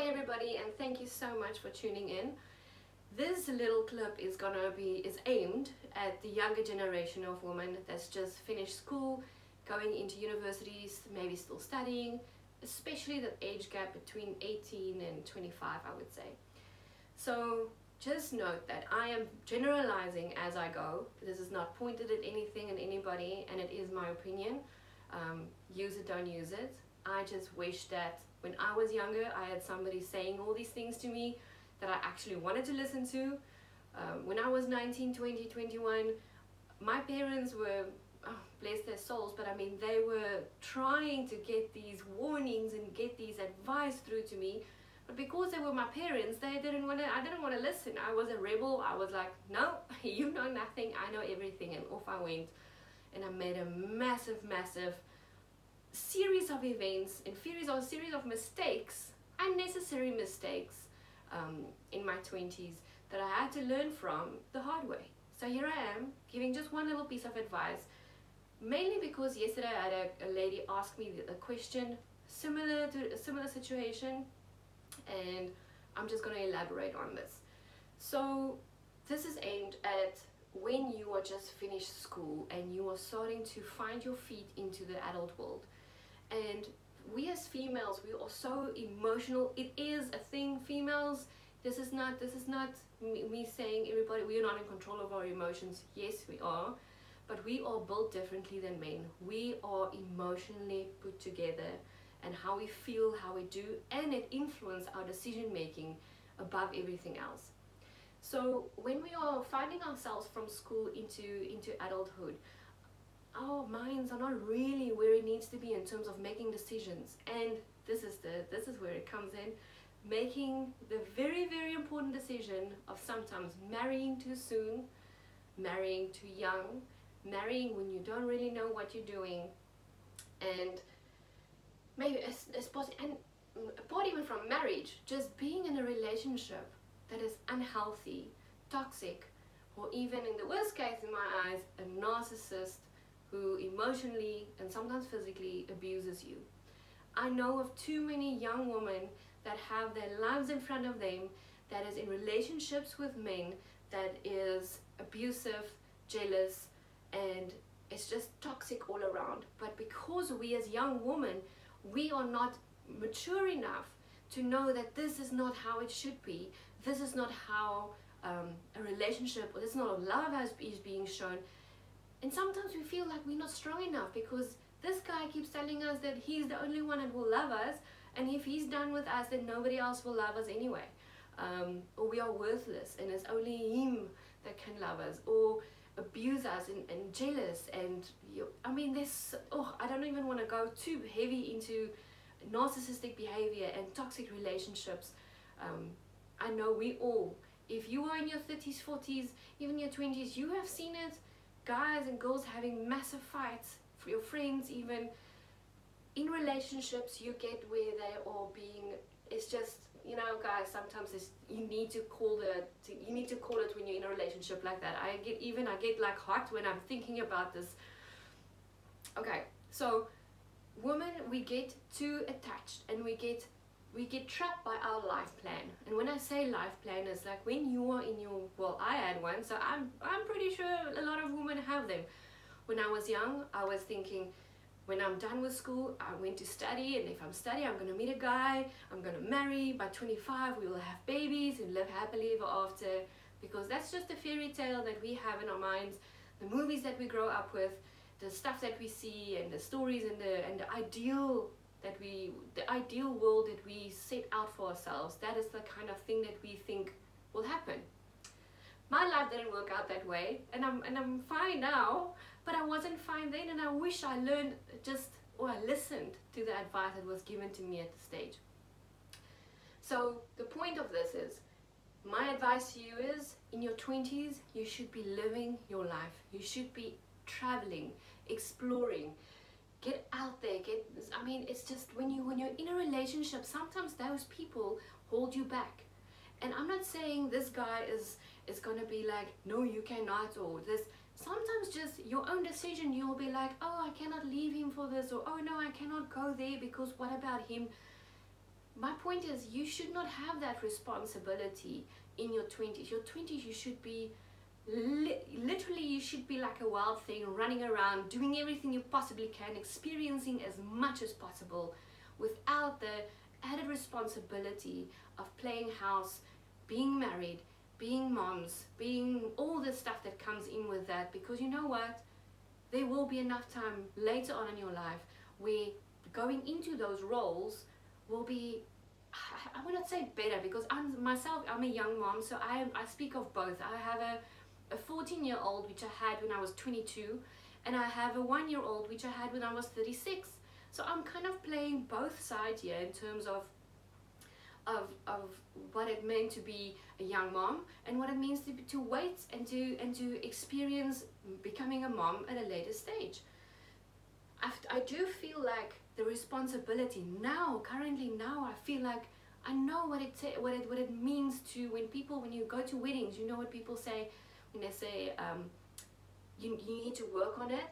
Hi everybody, and thank you so much for tuning in. This little clip is aimed at the younger generation of women that's just finished school, going into universities, maybe still studying, especially the age gap between 18 and 25, I would say. So just note that I am generalizing as I go. This is not pointed at anything and anybody, and it is my opinion. Use it, don't use it. I just wish that when I was younger, I had somebody saying all these things to me that I actually wanted to listen to. When I was 19, 20, 21, my parents were, oh, bless their souls, but I mean, they were trying to get these warnings and get these advice through to me. But because they were my parents, I didn't want to listen. I was a rebel. I was like, no, you know nothing. I know everything. And off I went. And I made a massive series of events and series of mistakes, unnecessary mistakes, in my 20s that I had to learn from the hard way. So here I am giving just one little piece of advice, mainly because yesterday I had a lady ask me a question similar to a similar situation, and I'm just going to elaborate on this. So this is aimed at when you are just finished school and you are starting to find your feet into the adult world. And we as females, we are so emotional. It is a thing, females. This is not me saying everybody we are not in control of our emotions. Yes, we are, but we are built differently than men. We are emotionally put together, and how we feel, how we do, and it influences our decision making above everything else. So when we are finding ourselves from school into adulthood, our minds are not really where it needs to be in terms of making decisions. And this is where it comes in, making the very important decision of sometimes marrying too soon, marrying too young, marrying when you don't really know what you're doing, and maybe and apart even from marriage, just being in a relationship that is unhealthy, toxic, or even in the worst case in my eyes, a narcissist who emotionally and sometimes physically abuses you. I know of too many young women that have their lives in front of them, that is in relationships with men, that is abusive, jealous, and it's just toxic all around. But because we as young women, we are not mature enough to know that this is not how it should be. This is not how a relationship, or this is not a love is being shown. And sometimes we feel like we're not strong enough because this guy keeps telling us that he's the only one that will love us, and if he's done with us, then nobody else will love us anyway. Or we are worthless and it's only him that can love us, or abuse us and jealous. And I mean, I don't even want to go too heavy into narcissistic behavior and toxic relationships. I know we all, if you are in your 30s, 40s, even your 20s, you have seen it. Guys and girls having massive fights, for your friends, even in relationships you get where they are being, it's just, guys, sometimes you need to call it when you're in a relationship like that. I get like hot when I'm thinking about this. Okay, so women, we get too attached and we get trapped by our life plan. And when I say life plan, it's like when you are in your, well, I had one, so I'm pretty sure a lot of women have them. When I was young, I was thinking, when I'm done with school, I went to study, and if I'm studying, I'm going to meet a guy, I'm going to marry, by 25 we will have babies and live happily ever after, because that's just a fairy tale that we have in our minds, the movies that we grow up with, the stuff that we see, and the stories, and the ideal world that we set out for ourselves. That is the kind of thing that we think will happen. My life didn't work out that way, and I'm fine now, but I wasn't fine then, and I wish I listened to the advice that was given to me at the stage. So the point of this is, my advice to you is, in your 20s, you should be living your life. You should be traveling, exploring, get out there, it's just when you're in a relationship, sometimes those people hold you back. And I'm not saying this guy is going to be like, no, you cannot, or this. Sometimes just your own decision, you'll be like, oh, I cannot leave him for this, or oh no, I cannot go there because what about him? my point is, you should not have that responsibility in your 20s. Your 20s, you should be literally, you should be like a wild thing, running around, doing everything you possibly can, experiencing as much as possible without the added responsibility of playing house, being married, being moms, being all the stuff that comes in with that. Because you know what, there will be enough time later on in your life where going into those roles will be, I would not say better, because I'm a young mom, so I speak of both. I have a 14-year-old which I had when I was 22, and I have a 1-year-old which I had when I was 36. So I'm kind of playing both sides here in terms of what it meant to be a young mom and what it means to wait and to experience becoming a mom at a later stage. I do feel like the responsibility now, currently now, I feel like I know what it means to, when you go to weddings, you know what people say when they say you need to work on it,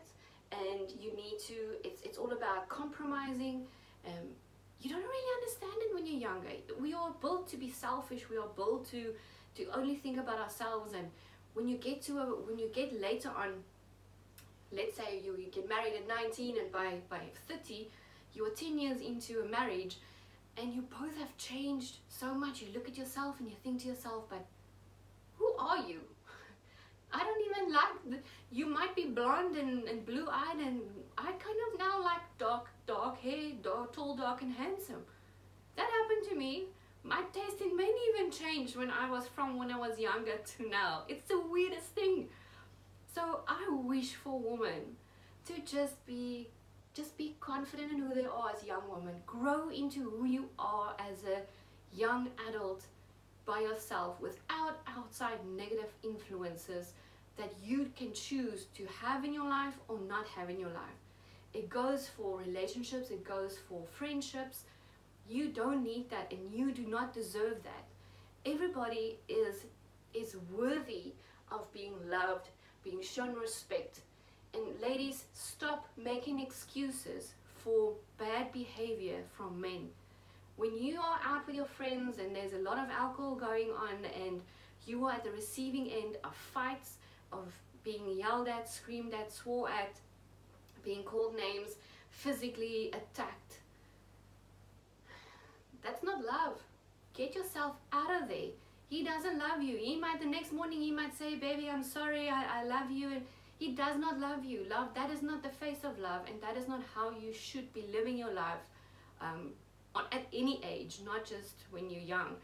and you need to, it's all about compromising. You don't really understand it when you're younger. We are built to be selfish. We are built to only think about ourselves. And when you get later on, let's say you get married at 19, and by 30 you are 10 years into a marriage, and you both have changed so much. You look at yourself and you think to yourself, but who are you? I don't even like you might be blonde and blue-eyed, and I kind of now like dark hair, tall, dark and handsome. That happened to me. My taste in men even changed when I was younger to now. It's the weirdest thing. So I wish for women to just be confident in who they are as young women. Grow into who you are as a young adult by yourself, without outside negative influences that you can choose to have in your life or not have in your life. It goes for relationships, it goes for friendships. You don't need that, and you do not deserve that. Everybody is worthy of being loved, being shown respect. And ladies, stop making excuses for bad behavior from men. When you are out with your friends and there's a lot of alcohol going on, and you are at the receiving end of fights, of being yelled at, screamed at, swore at, being called names, physically attacked, that's not love. Get yourself out of there. He doesn't love you. The next morning he might say, baby, I'm sorry, I love you. And he does not love you. Love, that is not the face of love, and that is not how you should be living your life at any age, not just when you're young.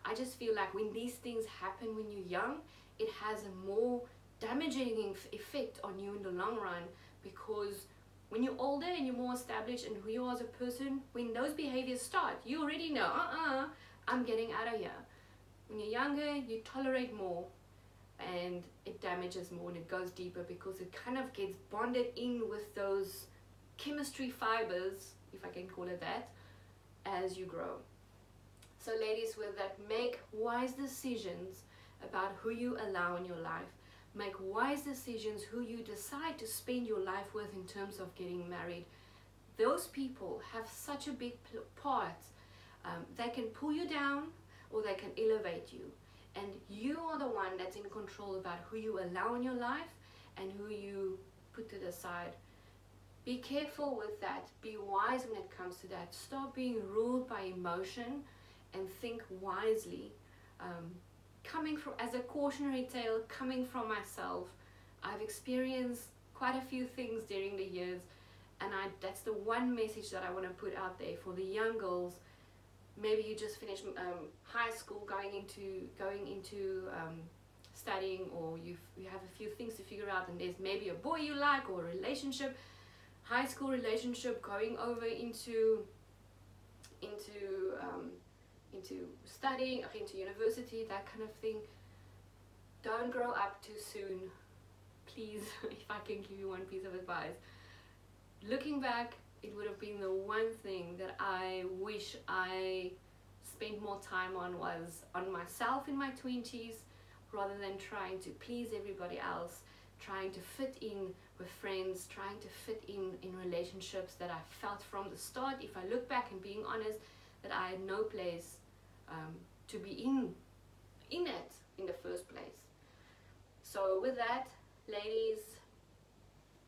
I just feel like when these things happen when you're young, it has a more damaging effect on you in the long run, because when you're older and you're more established in who you are as a person, when those behaviors start, you already know, I'm getting out of here. When you're younger, you tolerate more, and it damages more, and it goes deeper, because it kind of gets bonded in with those chemistry fibers, if I can call it that, as you grow. So ladies, with that, make wise decisions about who you allow in your life. Make wise decisions who you decide to spend your life with in terms of getting married. Those people have such a big part. They can pull you down or they can elevate you. And you are the one that's in control about who you allow in your life and who you put to the side. Be careful with that. Be wise when it comes to that. Stop being ruled by emotion and think wisely. Coming from, as a cautionary tale, coming from myself, I've experienced quite a few things during the years, and that's the one message that I want to put out there for the young girls. Maybe you just finished high school, going into studying, or you have a few things to figure out, and there's maybe a boy you like, or a relationship, high school relationship, going over into studying, into university, that kind of thing. Don't grow up too soon, please. If I can give you one piece of advice, looking back, it would have been the one thing that I wish I spent more time on, was on myself in my 20s, rather than trying to please everybody else, trying to fit in with friends, trying to fit in relationships that I felt from the start. If I look back and being honest, that I had no place to be in it in the first place. So with that, ladies,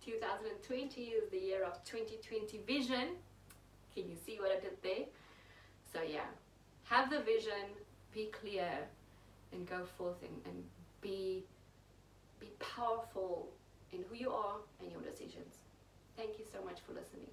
2020 is the year of 2020 vision. Can you see what I did there? So yeah, have the vision, be clear, and go forth and be powerful in who you are and your decisions. Thank you so much for listening.